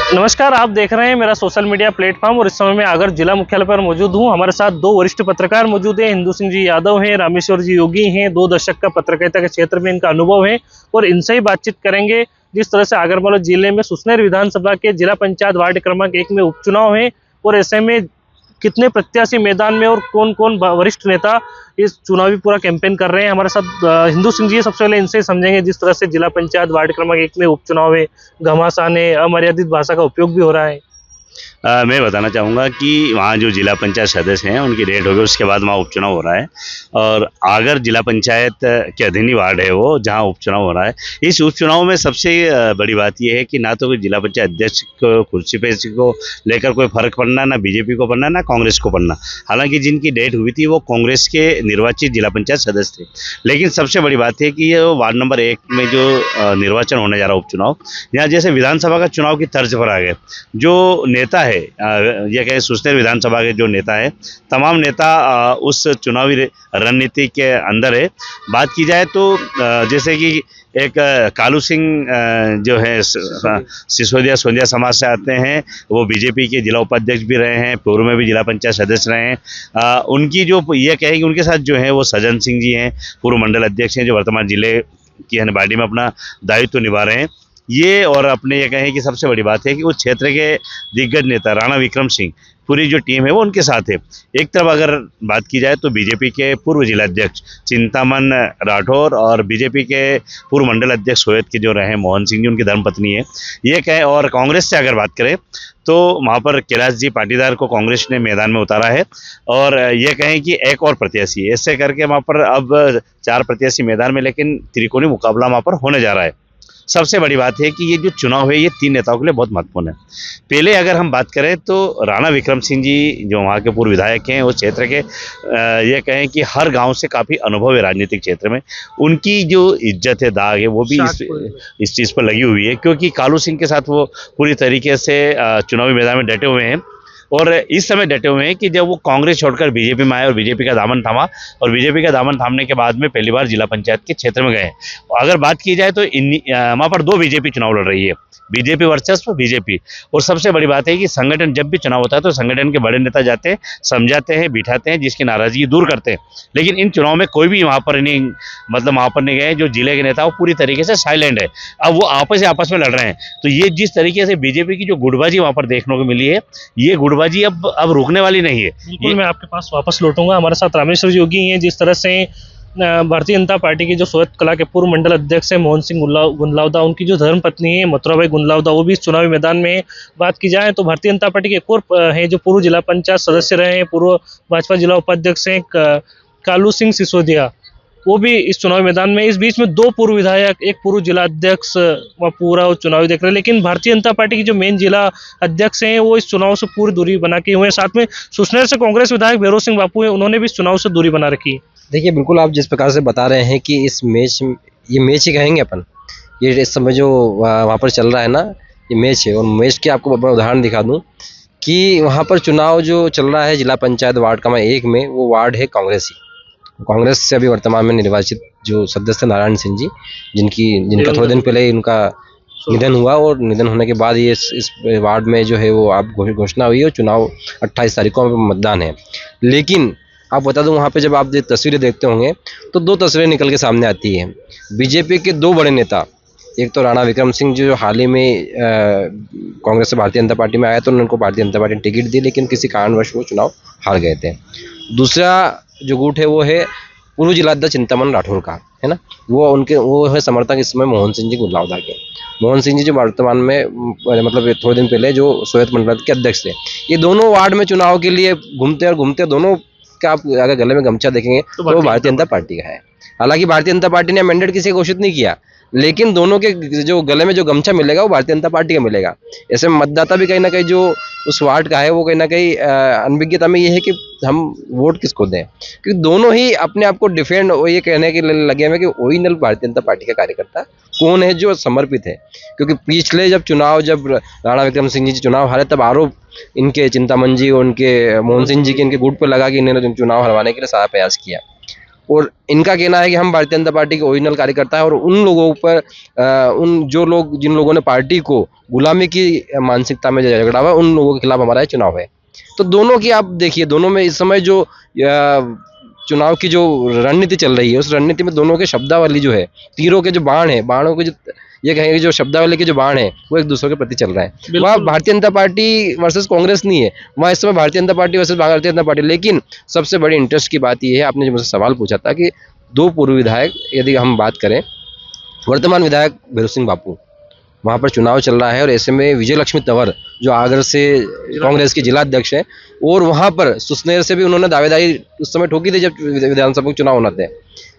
नमस्कार, आप देख रहे हैं मेरा सोशल मीडिया प्लेटफॉर्म और इस समय मैं आगर जिला मुख्यालय पर मौजूद हूं। हमारे साथ दो वरिष्ठ पत्रकार मौजूद हैं। हिंदू सिंह जी यादव हैं, रामेश्वर जी योगी हैं। 2 दशक का पत्रकारिता के क्षेत्र में इनका अनुभव है और इनसे ही बातचीत करेंगे। जिस तरह से आगरमालवा जिले में सुसनेर विधानसभा के जिला पंचायत वार्ड क्रमांक 1 में उपचुनाव है और ऐसे में कितने प्रत्याशी मैदान में और कौन कौन वरिष्ठ नेता इस चुनावी पूरा कैंपेन कर रहे हैं। हमारे साथ हिंदू सिंह जी सबसे पहले इनसे समझेंगे। जिस तरह से जिला पंचायत वार्ड क्रमांक 1 में उपचुनाव है, घमासान है, अमर्यादित भाषा का उपयोग भी हो रहा है। मैं बताना चाहूँगा कि वहाँ जो जिला पंचायत सदस्य हैं उनकी डेट हो गई, उसके बाद वहाँ उपचुनाव हो रहा है और आगर जिला पंचायत के अधीन वार्ड है वो, जहाँ उपचुनाव हो रहा है। इस उपचुनाव में सबसे बड़ी बात यह है कि ना तो कोई जिला पंचायत अध्यक्ष को कुर्सी पे को लेकर कोई फर्क पड़ना, ना बीजेपी को पड़ना, ना कांग्रेस को पड़ना। हालांकि जिनकी डेट हुई थी वो कांग्रेस के निर्वाचित जिला पंचायत सदस्य थे, लेकिन सबसे बड़ी बात है कि ये वार्ड नंबर 1 में जो निर्वाचन होने जा रहा है उपचुनाव, यहाँ जैसे विधानसभा का चुनाव की तर्ज पर आ गए। जो नेता है, यह कहें सुसनेर विधानसभा के जो नेता है, तमाम नेता उस चुनावी रणनीति के अंदर है। बात की जाए तो जैसे कि एक कालू सिंह जो है सिसोदिया सोंदिया समाज से आते हैं, वो बीजेपी के जिला उपाध्यक्ष भी रहे हैं, पूर्व में भी जिला पंचायत सदस्य रहे हैं। उनकी जो ये कहें कि उनके साथ जो है वो सज्जन सिंह जी हैं, पूर्व मंडल अध्यक्ष हैं, जो वर्तमान जिले की हनबाड़ी में अपना दायित्व निभा रहे हैं। ये और अपने ये कहें कि सबसे बड़ी बात है कि उस क्षेत्र के दिग्गज नेता राणा विक्रम सिंह, पूरी जो टीम है वो उनके साथ है। एक तरफ अगर बात की जाए तो बीजेपी के पूर्व जिलाध्यक्ष चिंतामन राठौर और बीजेपी के पूर्व मंडल अध्यक्ष सोयत के जो रहे मोहन सिंह जी, उनकी धर्मपत्नी है ये कहें। और कांग्रेस से अगर बात करें तो वहाँ पर कैलाश जी पाटीदार को कांग्रेस ने मैदान में उतारा है और ये कहें कि एक और प्रत्याशी, ऐसे करके वहाँ पर अब 4 प्रत्याशी मैदान में, लेकिन त्रिकोणीय मुकाबला वहाँ पर होने जा रहा है। सबसे बड़ी बात है कि ये जो चुनाव है ये 3 नेताओं के लिए बहुत महत्वपूर्ण है। पहले अगर हम बात करें तो राणा विक्रम सिंह जी जो वहाँ के पूर्व विधायक हैं, उस क्षेत्र के ये कहें कि हर गांव से काफ़ी अनुभव है राजनीतिक क्षेत्र में। उनकी जो इज्जत है, दाग है, वो भी इस चीज़ पर लगी हुई है, क्योंकि कालू सिंह के साथ वो पूरी तरीके से चुनावी मैदान में डटे हुए हैं और इस समय डटे हुए हैं कि जब वो कांग्रेस छोड़कर बीजेपी में आए और बीजेपी का दामन थामा और बीजेपी का दामन थामने के बाद में पहली बार जिला पंचायत के क्षेत्र में गए। अगर बात की जाए तो वहाँ पर 2 बीजेपी चुनाव लड़ रही है, बीजेपी वर्चस्व बीजेपी। और सबसे बड़ी बात है कि संगठन, जब भी चुनाव होता है तो संगठन के बड़े नेता जाते हैं, समझाते हैं, बिठाते हैं, जिसकी नाराजगी दूर करते हैं। लेकिन इन चुनाव में कोई भी वहाँ पर नहीं, मतलब वहाँ पर नहीं गए। जो जिले के नेता वो पूरी तरीके से साइलेंट है। अब वो आपस में लड़ रहे हैं। तो ये जिस तरीके से बीजेपी की जो गुटबाजी वहाँ पर देखने को मिली है, ये गुटबाजी अब रुकने वाली नहीं है। बिल्कुल, मैं आपके पास वापस लौटूंगा। हमारे साथ रामेश्वर योगी हैं। जिस तरह से भारतीय जनता पार्टी के जो सोयत कला के पूर्व मंडल अध्यक्ष हैं मोहन सिंह गुंदलावदा, उनकी जो धर्मपत्नी है मथुराबाई गुंदलावदा, वो भी इस चुनावी मैदान में बात की जाए तो भारतीय जनता पार्टी के एक और हैं जो पूर्व जिला पंचायत सदस्य रहे हैं, पूर्व भाजपा जिला उपाध्यक्ष हैं कालू सिंह सिसोदिया, वो भी इस चुनावी मैदान में। इस बीच में 2 पूर्व विधायक, एक पूर्व जिला अध्यक्ष पूरा चुनावी देख रहे हैं। लेकिन भारतीय जनता पार्टी की जो मेन जिला अध्यक्ष हैं वो इस चुनाव से पूरी दूरी बना के हुए हैं। साथ में सुसनेर से कांग्रेस विधायक भैरव सिंह बापू हैं, उन्होंने भी इस चुनाव से दूरी बना रखी है। देखिए, बिल्कुल आप जिस प्रकार से बता रहे हैं कि इस मैच, ये मैच ही कहेंगे अपन, ये इस समय जो वहाँ पर चल रहा है ना, ये मैच है। और मैच के आपको मैं उदाहरण दिखा दूँ कि वहाँ पर चुनाव जो चल रहा है जिला पंचायत वार्ड क्रमांक 1 में, वो वार्ड है कांग्रेस ही। कांग्रेस से अभी वर्तमान में निर्वाचित जो सदस्य नारायण सिंह जी, जिनका थोड़े दिन पहले उनका निधन हुआ और निधन होने के बाद ये इस वार्ड में जो है वो आप घोषणा हुई और चुनाव 28 तारीख को मतदान है। लेकिन आप बता दूं, वहाँ पे जब आप तस्वीरें देखते होंगे तो 2 तस्वीरें निकल के सामने आती हैं। बीजेपी के 2 बड़े नेता, एक तो राणा विक्रम सिंह जो हाल ही में कांग्रेस से भारतीय जनता पार्टी में आया, तो उनको भारतीय जनता पार्टी ने टिकट दी, लेकिन किसी कारणवश वो चुनाव हार गए थे। दूसरा जो गुट है वो है पूर्व जिलाध्यक्ष चिंतामन राठौर का, है ना। वो है समर्थक इस समय मोहन सिंह जी गुंदलावदा के। मोहन सिंह जी जो वर्तमान में मतलब थोड़े दिन पहले जो सोयत मंडल के अध्यक्ष थे। ये दोनों वार्ड में चुनाव के लिए घूमते दोनों का आप अगर गले में गमछा देखेंगे तो वो भारतीय जनता पार्टी का है। हालांकि भारतीय जनता पार्टी ने मैंडेट किसी को घोषित नहीं किया, लेकिन दोनों के जो गले में जो गमछा मिलेगा वो भारतीय जनता पार्टी का मिलेगा। ऐसे मतदाता भी कहीं ना कहीं जो उस वार्ड का है वो कहीं ना कहीं अनभिज्ञता में ये है कि हम वोट किसको दें, क्योंकि दोनों ही अपने आप को डिफेंड ये कहने के लगे हुए कि ओरिजिनल भारतीय जनता पार्टी का कार्यकर्ता कौन है जो समर्पित है। क्योंकि पिछले जब राणा विक्रम सिंह जी चुनाव हारे, तब आरोप इनके चिंतामन जी और उनके मोहन सिंह जी के इनके गुट पर लगा कि इन्होंने चुनाव हरवाने के लिए सारा प्रयास किया। और इनका कहना है कि हम भारतीय जनता पार्टी के ओरिजिनल कार्यकर्ता हैं और उन लोगों पर उन जो लोग जिन लोगों ने पार्टी को गुलामी की मानसिकता में झगड़ा हुआ है, उन लोगों के खिलाफ हमारा ये चुनाव है। तो दोनों की आप देखिए, दोनों में इस समय जो चुनाव की जो रणनीति चल रही है, उस रणनीति में दोनों के शब्दावली जो है, तीरों के जो बाण है, बाणों के जो ये कहेंगे जो शब्दावली के जो बाण है, वो एक दूसरे के प्रति चल रहा है। वहाँ भारतीय जनता पार्टी वर्सेस कांग्रेस नहीं है, वहाँ इस समय Bharatiya Janata party versus Bharatiya Janata party. लेकिन सबसे बड़ी इंटरेस्ट की बात ये है, आपने जो मुझसे सवाल पूछा था कि दो पूर्व विधायक, यदि हम बात करें, वर्तमान विधायक भैरू सिंह बापू, वहाँ पर चुनाव चल रहा है और ऐसे में विजय लक्ष्मी तंवर जो आगर से कांग्रेस के जिला अध्यक्ष हैं, और वहाँ पर सुसनेर से भी उन्होंने दावेदारी उस समय ठोकी थी जब विधानसभा के चुनाव होना थे,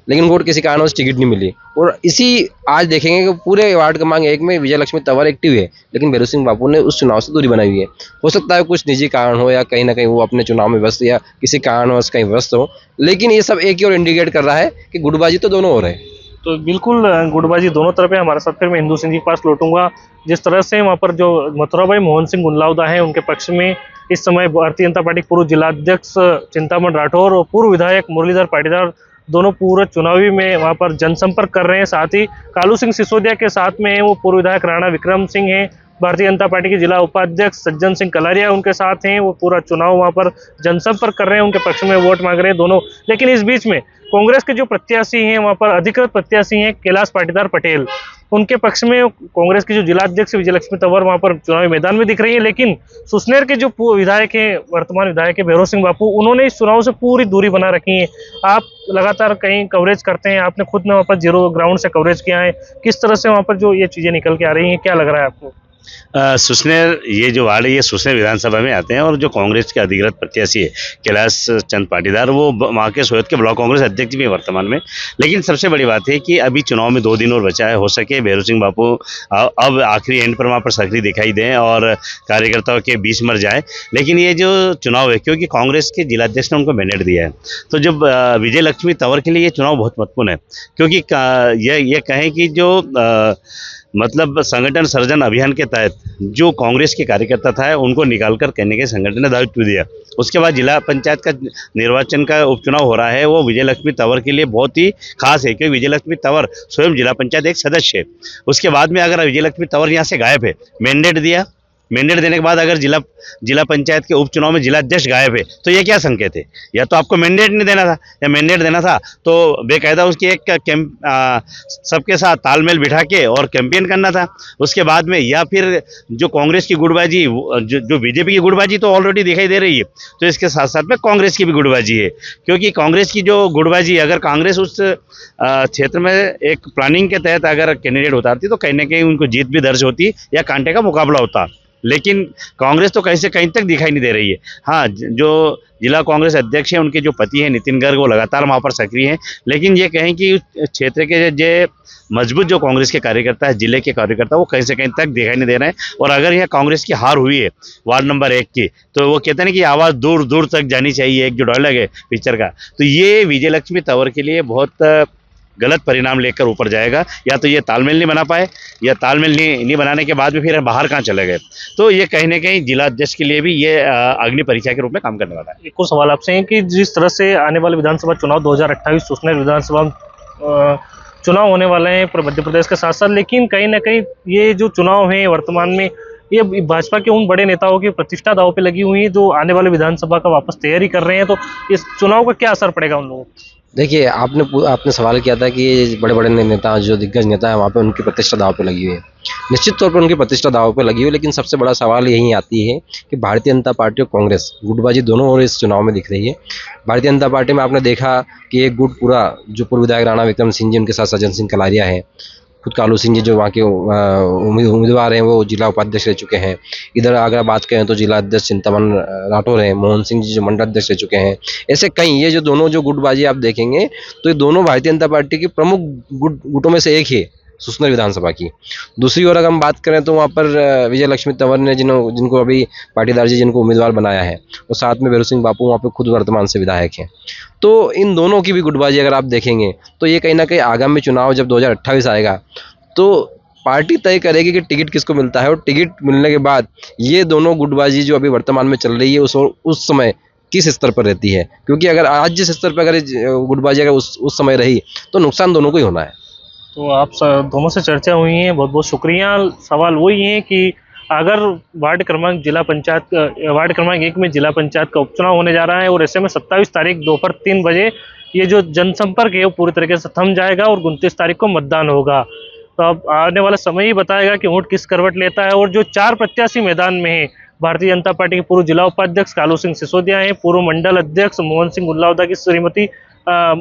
लेकिन उनको किसी कारणवश टिकट नहीं मिली। और इसी आज देखेंगे कि पूरे वार्ड क्रमांक 1 में विजय लक्ष्मी तंवर एक्टिव है, लेकिन भैरू सिंह बापू ने उस चुनाव से दूरी बनाई हुई है। हो सकता है कुछ निजी कारण हो या कहीं ना कहीं वो अपने चुनाव में व्यस्त या किसी कारणवश कहीं व्यस्त हो, लेकिन ये सब एक ही और इंडिकेट कर रहा है कि गुटबाजी तो दोनों हो रहे हैं। तो बिल्कुल गुटबाजी दोनों तरफ है। हमारे साथ फिर मैं हिंदू सिंह जी के पास लौटूंगा। जिस तरह से वहाँ पर जो मथुरा भाई मोहन सिंह गुंदलावदा है, उनके पक्ष में इस समय भारतीय जनता पार्टी पूर्व जिलाध्यक्ष चिंतामण राठौर और पूर्व विधायक मुरलीधर पाटीदार दोनों पूरे चुनावी में वहाँ पर जनसंपर्क कर रहे हैं। साथ ही कालू सिंह सिसोदिया के साथ में वो पूर्व विधायक राणा विक्रम सिंह हैं, भारतीय जनता पार्टी के जिला उपाध्यक्ष सज्जन सिंह कलारिया उनके साथ हैं, वो पूरा चुनाव वहाँ पर जनसंपर्क कर रहे हैं, उनके पक्ष में वोट मांग रहे हैं दोनों। लेकिन इस बीच में कांग्रेस के जो प्रत्याशी हैं, वहाँ पर अधिकृत प्रत्याशी हैं कैलाश पाटीदार पटेल, उनके पक्ष में कांग्रेस की जो जिलाध्यक्ष विजय लक्ष्मी तंवर वहाँ पर चुनावी मैदान में दिख रही है। लेकिन सुसनेर के जो विधायक हैं, वर्तमान विधायक है भैरू सिंह बापू, उन्होंने इस चुनाव से पूरी दूरी बना रखी है। आप लगातार कहीं कवरेज करते हैं, आपने खुद ने वहाँ पर जीरो ग्राउंड से कवरेज किया है, किस तरह से वहाँ पर जो ये चीज़ें निकल के आ रही हैं, क्या लग रहा है आपको? सुसनेर ये जो वार्ड है, ये सुसनेर विधानसभा में आते हैं और जो कांग्रेस के अधिकृत प्रत्याशी है कैलाश चंद पाटीदार, वो वहाँ के सोयत के ब्लॉक कांग्रेस अध्यक्ष भी है वर्तमान में। लेकिन सबसे बड़ी बात है कि अभी चुनाव में 2 दिन और बचा है, हो सके भैरू सिंह बापू अब आखिरी एंड पर वहाँ पर सक्रिय दिखाई दें और कार्यकर्ताओं के बीच मर जाए। लेकिन ये जो चुनाव है, क्योंकि कांग्रेस के जिलाध्यक्ष ने उनको मैंडेट दिया है, तो जब विजय लक्ष्मी तंवर के लिए ये चुनाव बहुत महत्वपूर्ण है, क्योंकि ये कहें कि जो मतलब संगठन सर्जन अभियान के तहत जो कांग्रेस के कार्यकर्ता था उनको निकालकर कहने के संगठन ने दायित्व दिया। उसके बाद जिला पंचायत का निर्वाचन का उपचुनाव हो रहा है, वो विजय लक्ष्मी तंवर के लिए बहुत ही खास है, क्योंकि विजय लक्ष्मी तंवर स्वयं जिला पंचायत एक सदस्य है। उसके बाद में अगर विजय लक्ष्मी तंवर यहाँ से गायब है, मैंडेट दिया, मैंडेट देने के बाद अगर जिला पंचायत के उपचुनाव में जिला अध्यक्ष गायब है, तो ये क्या संकेत है? या तो आपको मैंडेट नहीं देना था, या मैंडेट देना था तो बेकायदा उसकी एक सबके साथ तालमेल बिठा के और कैंपेन करना था उसके बाद में। या फिर जो कांग्रेस की गुटबाजी, जो बीजेपी की गुटबाजी तो ऑलरेडी दिखाई दे रही है, तो इसके साथ साथ में कांग्रेस की भी गुटबाजी है, क्योंकि कांग्रेस की जो गुटबाजी, अगर कांग्रेस उस क्षेत्र में एक प्लानिंग के तहत अगर कैंडिडेट उतारती तो कहीं ना कहीं उनको जीत भी दर्ज होती या कांटे का मुकाबला होता। लेकिन कांग्रेस तो कहीं से कहीं तक दिखाई नहीं दे रही है। हाँ, जो जिला कांग्रेस अध्यक्ष हैं, उनके जो पति हैं नितिन गर्ग, वो लगातार वहाँ पर सक्रिय हैं। लेकिन ये कहें कि क्षेत्र के जो मजबूत जो कांग्रेस के कार्यकर्ता है, जिले के कार्यकर्ता, वो कहीं से कहीं तक दिखाई नहीं दे रहे हैं। और अगर यह कांग्रेस की हार हुई है वार्ड नंबर 1 की, तो वो कहते हैं कि आवाज़ दूर दूर तक जानी चाहिए, एक जो डायलॉग है पिक्चर का, तो ये विजय लक्ष्मी तंवर के लिए बहुत गलत परिणाम लेकर ऊपर जाएगा। या तो ये तालमेल नहीं बना पाए, या तालमेल नहीं बनाने के बाद भी फिर बाहर कहाँ चले गए, तो ये कहीं ना कहीं जिला अध्यक्ष के लिए भी ये अग्नि परीक्षा के रूप में काम करने वाला है। एक और सवाल आपसे है कि जिस तरह से आने वाले विधानसभा चुनाव 2028 सुसनेर विधानसभा चुनाव होने वाले हैं मध्य प्रदेश के साथ साथ, लेकिन कहीं ना कहीं ये जो चुनाव है वर्तमान में, ये भाजपा के उन बड़े नेताओं की प्रतिष्ठा दांव पे लगी हुई है जो आने वाले विधानसभा का वापस तैयारी कर रहे हैं, तो इस चुनाव का क्या असर पड़ेगा उन लोगों को? देखिए, आपने सवाल किया था कि बड़े बड़े नेता, जो दिग्गज नेता हैं, वहाँ पे उनकी प्रतिष्ठा दांव पे लगी हुई है। निश्चित तौर पर उनकी प्रतिष्ठा दांव पे लगी हुई है, लेकिन सबसे बड़ा सवाल यही आती है कि भारतीय जनता पार्टी और कांग्रेस गुटबाजी दोनों ओर इस चुनाव में दिख रही है। भारतीय जनता पार्टी में आपने देखा कि एक गुट पूरा, जो पूर्व विधायक राणा विक्रम सिंह जी, उनके साथ सज्जन सिंह कलारिया है, खुद कालू सिंह जी जो वहाँ के उम्मीदवार हैं, वो जिला उपाध्यक्ष रह चुके हैं। इधर अगर बात करें तो जिला अध्यक्ष चिंतामण राठौर हैं, मोहन सिंह जी जो मंडल अध्यक्ष रह चुके हैं। ऐसे कई, ये जो दोनों जो गुटबाजी आप देखेंगे, तो ये दोनों भारतीय जनता पार्टी की प्रमुख गुटों में से एक है सुसनेर विधानसभा की। दूसरी ओर अगर हम बात करें तो वहाँ पर विजय लक्ष्मी तंवर ने जिनको अभी पाटीदार जी जिनको उम्मीदवार बनाया है, और साथ में भैरू सिंह बापू वहाँ पे खुद वर्तमान से विधायक हैं। तो इन दोनों की भी गुटबाजी अगर आप देखेंगे, तो ये कहीं ना कहीं आगामी चुनाव जब 2028 आएगा, तो पार्टी तय करेगी कि टिकट किसको मिलता है, और टिकट मिलने के बाद ये दोनों गुटबाजी जो अभी वर्तमान में चल रही है, उस समय किस स्तर पर रहती है, क्योंकि अगर आज जिस स्तर पर अगर गुटबाजी अगर उस समय रही तो नुकसान दोनों को ही होना है। तो आप दोनों से चर्चा हुई है, बहुत बहुत शुक्रिया। सवाल वही है कि अगर वार्ड क्रमांक 1 में जिला पंचायत का उपचुनाव होने जा रहा है और ऐसे में 27 तारीख दोपहर 3 बजे ये जो जनसंपर्क है वो पूरी तरीके से थम जाएगा और 29 तारीख को मतदान होगा। तो अब आने वाला समय ही बताएगा कि वोट किस करवट लेता है। और जो 4 प्रत्याशी मैदान में है, भारतीय जनता पार्टी के पूर्व जिला उपाध्यक्ष कालू सिंह सिसोदिया हैं, पूर्व मंडल अध्यक्ष मोहन सिंह गुंदलावदा की श्रीमती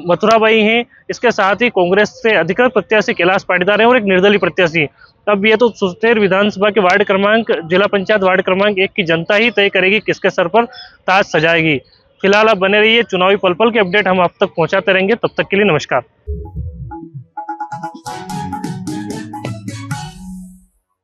मथुराबाई हैं, इसके साथ ही कांग्रेस से अधिकृत प्रत्याशी कैलाश पाटीदार हैं और एक निर्दलीय प्रत्याशी। अब ये तो सुस्तेर विधानसभा के जिला पंचायत वार्ड क्रमांक 1 की जनता ही तय करेगी किसके सर पर ताज सजाएगी। फिलहाल आप बने रहिए, चुनावी पल पल के अपडेट हम आप तक पहुंचाते रहेंगे। तब तक के लिए नमस्कार।